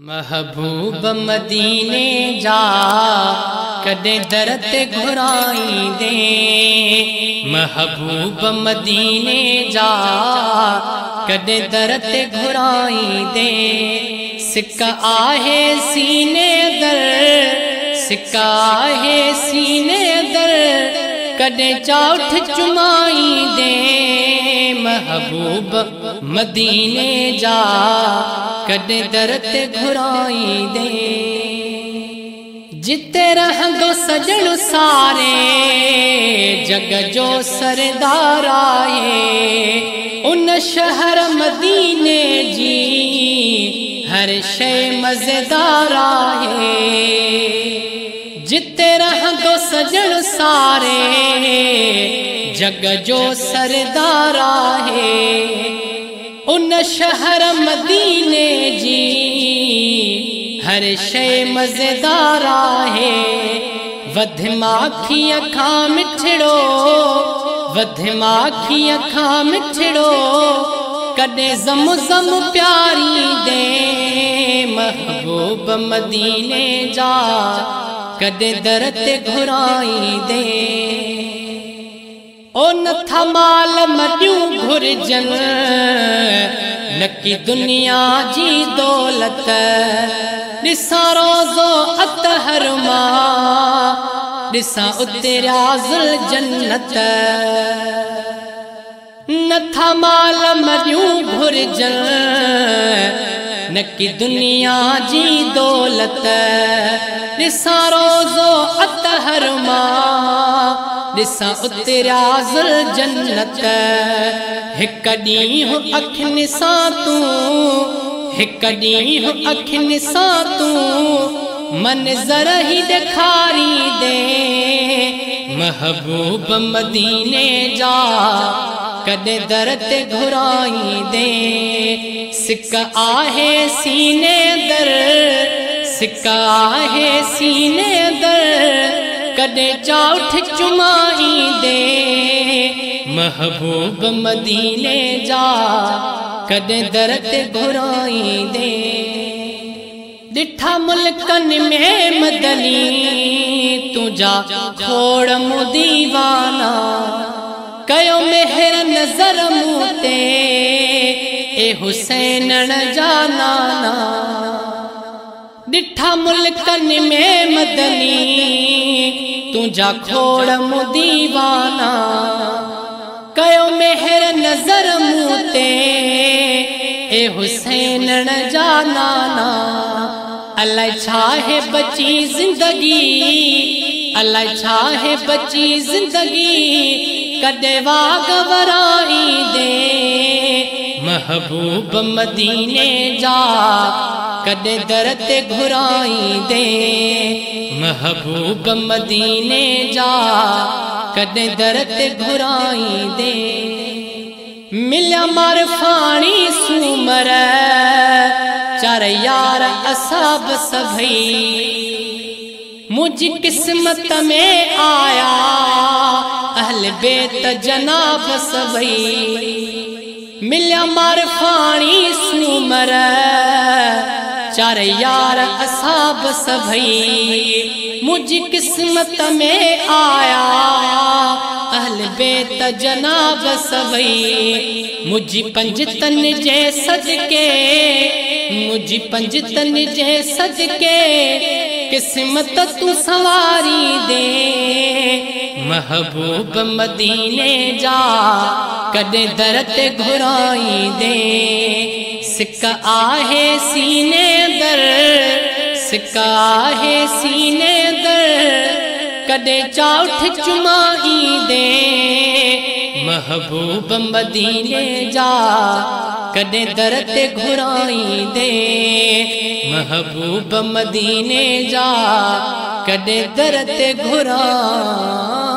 महबूब मदीने जा कदे दर ते घुराई दे। महबूब मदीने जा कदे दर ते घुराई दे। सिक्का आहे सीने दर, सिक्का आहे सीने दर, कदे चौठ चुमाई दे। महबूब मदीने जा कदे दर ते घुराई दे। जिते रहंदो सजण सारे जग जो सरदार आए। उन शहर मदीने जी हर शय मजेदार आहे। जिते रहंदो सजण सारे जग जो सरदार आहे। उन शहर मदीने जी हर शय मजेदार आहे। वध माखी अखां मिठड़ो, वध माखी अखां मिठड़ो, कदे ज़म ज़म प्यारी दे। महबूब मदीने जा कदे दर ते घुराई दे। ओ नथा माल मडियूं घुरजन नकी दुनिया जी दौलत। ॾिसां रोज़ो अतहर मां ॾिसां उतरिया ज़ुल जन्नत। नथा माल मडियूं घुरजन नकी दुनिया जी दौलत। ॾिसां रोज़ो अतहर मां ॾिसां उतरिया ज़ुल जन्नत। हिक ॾींहुं अखियुनि सां तूं, हिक ॾींहुं अखियुनि सां तूं मंज़र ही ॾेखारी दे। महबूब मदीने जा कदे दर ते घुराई दे। सिक्का आहे सीने दर, सिक्का आहे सीने दर, कदे चौठ चुमाई दे। महबूब मदीने जा कदे दर ते घुराई दे। ॾिठा मुल्कन में मदनी तुझा खोड़ मूं दीवाना। कयो मेहर नज़र मूं ते ए हुसैनण जा नाना। ॾिठा मुल्कन में मदनी तुझा खोड़ मूं दीवाना। कयो मेहर नज़र मूं ते ए हुसैनण जा नाना। अलाए छा है बची ज़िंदगी, अलाए छा है बची ज़िंदगी, कदे वाग वराई दे। महबूब मदीने जा कदे दर ते घुराई दे। महबूब मदीने जा कदे दर ते घुराई दे। मिलिया मारफाणी सूमर चार यार असाब सभई। मुझी किस्मत में आया अहल बेत जनाब सभई। मिलिया मारफाणी सूमर चार यार असाब सभई। मुझी किस्मत में आया अहल बेत जनाब सभई। मुझी पंजतन जे सदके, मुझी पंजतन जे सदके, किस्मत तू सवारी दे। महबूब मदीने जा कदे दर ते घुराई दे। सिक्का आहे सीने दर, सिक्का आहे सीने दर, कदे चौठ चुमाई दे। महबूब मदीने जा कदे दर ते घुराई दे। महबूब मदीने जा कदे दर ते घुराई